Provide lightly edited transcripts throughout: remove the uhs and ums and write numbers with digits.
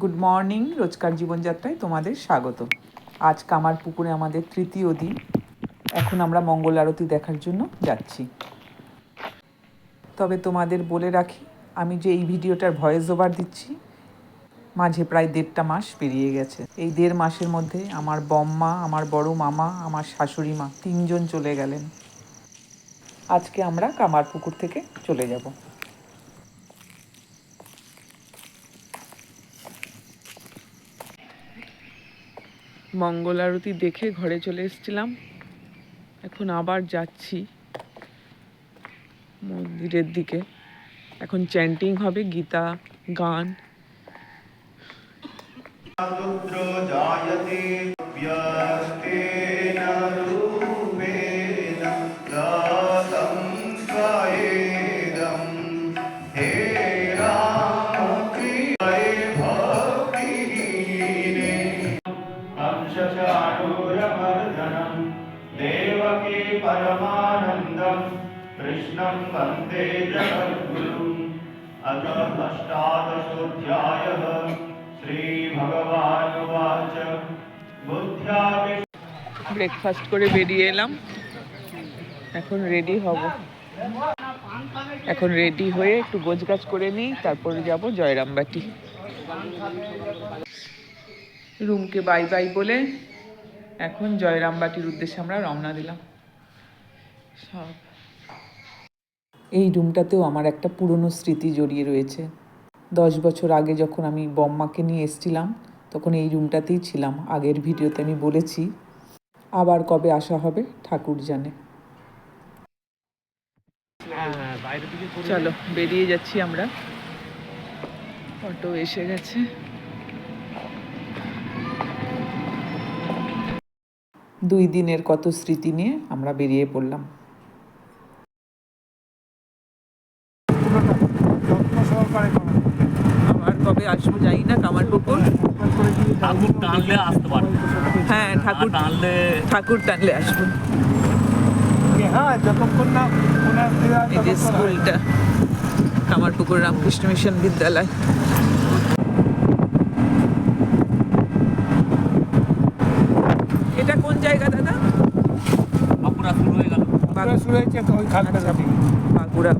Good morning, রোজকার জীবনযাত্রায় তোমাদের স্বাগত। আজ কামার পুকুরে আমাদের তৃতীয় দিন। এখন আমরা মঙ্গল আরতি দেখার জন্য যাচ্ছি। তবে তোমাদের বলে রাখি, আমি যে এই ভিডিওটার ভয়েস ওভার দিচ্ছি, মাঝে প্রায় 1.5 মাস পেরিয়ে গেছে। এই 1.5 মাসের মধ্যে আমার বম্মা, আমার বড় মামা, আমার শাশুড়ি মা 3জন চলে গেলেন। আজকে আমরা কামার পুকুর থেকে চলে যাব। মঙ্গল আরতি দেখে ঘরে চলে এসেছিলাম, এখন আবার যাচ্ছি মন্দিরের দিকে। এখন চ্যান্টিং হবে, গীতা গান। देवकी परमानन्दं कृष्णं वन्दे जगद्गुरुम् अथ अष्टादशोऽध्यायः श्रीभगवानुवाच बुद्ध्या ব্রেকফাস্ট করে বেরিয়ে এলাম, এখন রেডি হব। এখন রেডি হয়ে একটু গোছগাছ করে নিই, তারপরে যাব জয়রামবাটি। রুমকে বাই বাই বলে এখন জয়রামবাটির উদ্দেশ্যে আমরা রওনা দিলাম। সব এই রুমটাতেও আমার একটা পুরনো স্মৃতি জড়িয়ে রয়েছে। 10 বছর আগে যখন আমি বম্মাকে নিয়ে এসেছিলাম, তখন এই রুমটাতেই ছিলাম। আগের ভিডিওতে আমি বলেছি, আবার কবে আসা হবে ঠাকুর জানে। চলো বেরিয়ে যাচ্ছি আমরা, অটো এসে গেছে। 2 দিনের কত স্মৃতি নিয়ে আমরা বেরিয়ে পড়লাম। আবার কবে আসবো জানি না কামার পুকুর। ঠাকুর টানলে আসতে পারে। হ্যাঁ, ঠাকুর টানলে আসবো। হ্যাঁ, যতক্ষণ না এই যে স্কুলটা, কামারপুকুর রামকৃষ্ণ মিশন বিদ্যালয়। এটা কোন জায়গা দাদা? বাঁকুড়া শুরু হয়ে গেল। শুরু হয়েছে ওই খালটা থেকে। বাঁকুড়া।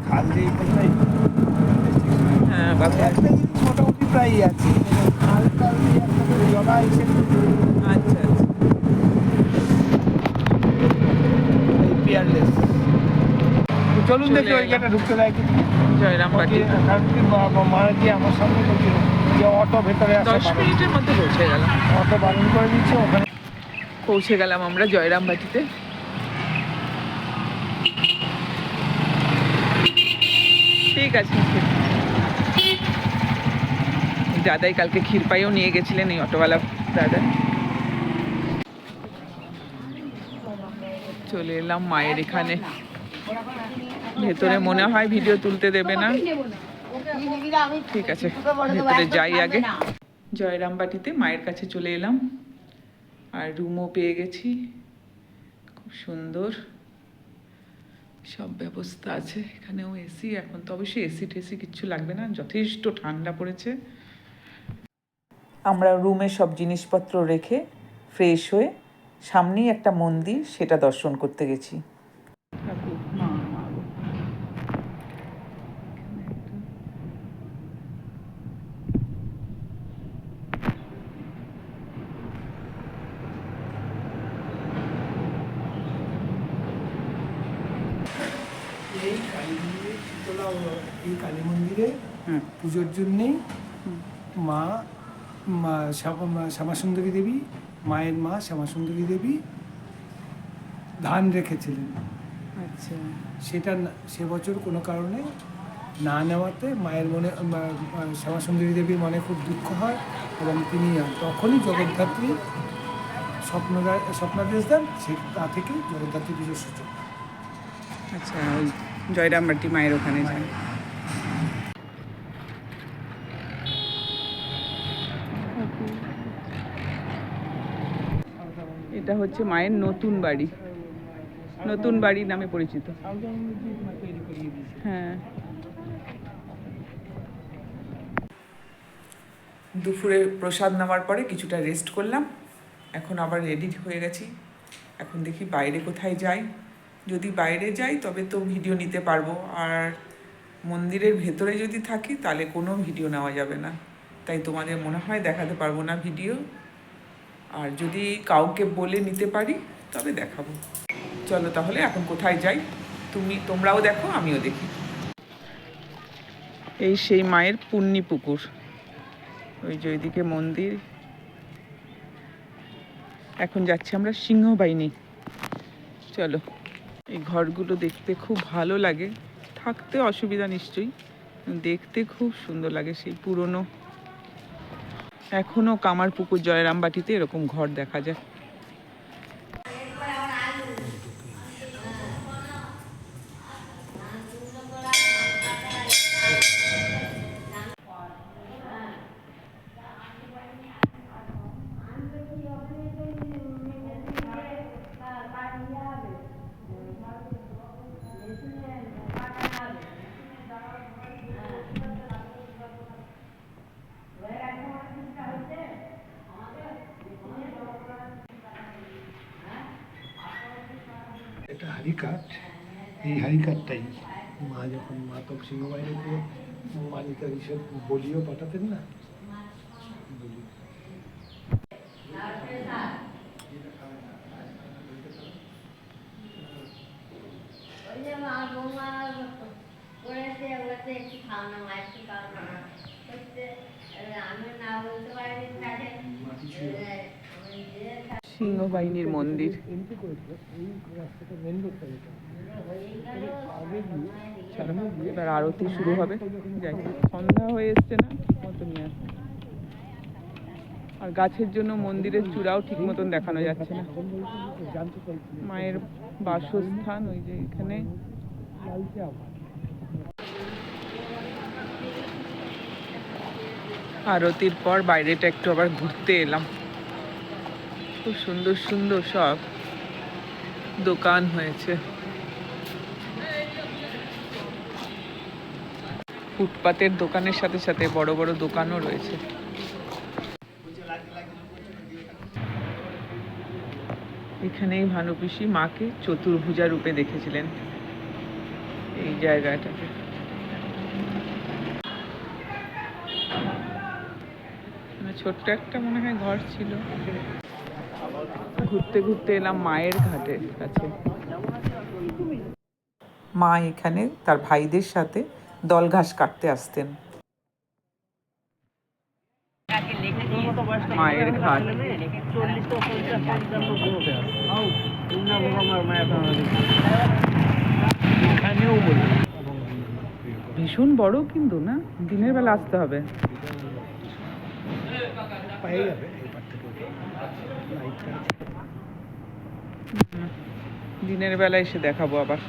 খাল দিয়ে কোথায়? হ্যাঁ, বাঁকুড়া। একটা জিনিস মোটামুটি প্রায়ই আছে, খালটা ওই একটা করে জলা এসে আচ্ছা আচ্ছা। এই পিয়ারলেস। চলুন দেখি ওই জায়গাটা ঢুকতে দেয় কি জয়রামবাটি মানে কি আমার সামনে বলছিল যে অটো ভেতরে আসে। 10 মিনিটের মধ্যে পৌঁছে গেলাম। অটো বারণ করে দিচ্ছে ওখানে। পৌঁছে গেলাম আমরা জয়রামবাটিতে। ঠিক আছে। দাদাই কালকে ক্ষীরপাইও নিয়ে গেছিলেন, এই অটোওয়ালা দাদা। চলে এলাম মায়ের এখানে। ভেতরে মনে হয় ভিডিও তুলতে দেবে না, ঠিক আছে ভেতরে যাই আগে। জয়রামবাটিতে মায়ের কাছে চলে এলাম, আর রুমও পেয়ে গেছি। খুব সুন্দর সব ব্যবস্থা আছে, এখানেও এসি। এখন তো অবশ্যই এসি টেসি কিচ্ছু লাগবে না, যথেষ্ট ঠান্ডা পড়েছে। আমরা রুমে সব জিনিসপত্র রেখে ফ্রেশ হয়ে সামনেই একটা মন্দির, সেটা দর্শন করতে গেছি। এই কালী মন্দিরে এই কালী মন্দিরে পুজোর জন্যেই মা শ্যামাসুন্দরী দেবী, মায়ের মা শ্যামাসুন্দরী দেবী ধান রেখেছিলেন। আচ্ছা। সেটা সে বছর কোনো কারণে না নেওয়াতে মায়ের মনে শ্যামাসুন্দরী দেবীর মনে খুব দুঃখ হয়, এবং তিনি তখনই জগদ্ধাত্রী স্বপ্নাদেশ দেন। সে তা থেকে জগদ্ধাত্রী পুজোর সূচনা। আচ্ছা, ওই জয়রামবাটি মায়ের ওখানে যান। এটা হচ্ছে মায়ের নতুন বাড়ি, নতুন বাড়ি নামে পরিচিত। হ্যাঁ, দুপুরে প্রসাদ নেওয়ার পরে কিছুটা রেস্ট করলাম, এখন আবার রেডি হয়ে গেছি। এখন দেখি বাইরে কোথায় যাই, যদি বাইরে যাই তবে তো ভিডিও নিতে পারবো, আর মন্দিরের ভেতরে যদি থাকি তাহলে কোনো ভিডিও নেওয়া যাবে না, তাই তোমাদের মনে হয় দেখাতে পারবো না ভিডিও। আর যদি কাউকে বলে নিতে পারি তবে দেখাবো। চলো তাহলে এখন কোথায় যাই তোমরাও দেখো আমিও দেখি। এই সেই মায়ের পুণ্যি পুকুর, ওই যে ওইদিকে মন্দির। এখন যাচ্ছি আমরা সিংহবাহিনী। চলো। এই ঘরগুলো দেখতে খুব ভালো লাগে, থাকতে অসুবিধা নিশ্চয়ই, দেখতে খুব সুন্দর লাগে। সেই পুরনো, এখনো কামারপুকুর জয়রামবাটিতে এরকম ঘর দেখা যায়। এটা হারিকাঠ, এই হারিকাঠটাই মা যখন মাতক সিংহবাহিনীতে মালিকা হিসেবে বলিও পাঠাতেন না, বলি। সিংহবাহিনীর মন্দির। এন্ট্রি করেছিল এই রাস্তাটা, মেন রোডটা যেটা আগে গিয়ে সামনে গিয়ে এবার আরতি শুরু হবে। যাই, সন্ধ্যা হয়ে এসছে না ঠিক মতো নিয়ে আসছে, আর গাছের জন্য মন্দিরের চূড়াও ঠিক মতন দেখানো যাচ্ছে না। জানতে চাইছি মায়ের বাসস্থান ওই যে এখানে। লালচে আবার আরতির পর বাইরেটা একটু আবার ঘুরতে এলাম। খুব সুন্দর সুন্দর সব দোকান হয়েছে, ফুটপাতের দোকানের সাথে সাথে বড় বড় দোকানও রয়েছে। এখানেই ভানুপিসি মাকে চতুর্ভুজা রূপে দেখেছিলেন, এই জায়গাটাতে। ছোট্ট একটা মনে হয় ঘর ছিল। ঘুরতে ঘুরতে এলাম মায়ের ঘাটের কাছে। মা এখানে তার ভাইদের সাথে দল ঘাস কাটতে আসতেন। মায়ের ঘাট। ভীষণ বড় কিন্তু না, দিনের বেলা আসতে হবে। পেয়ে যাবে এবার থেকে লাইটটা। দিনের বেলা এসে দেখাবো আবার।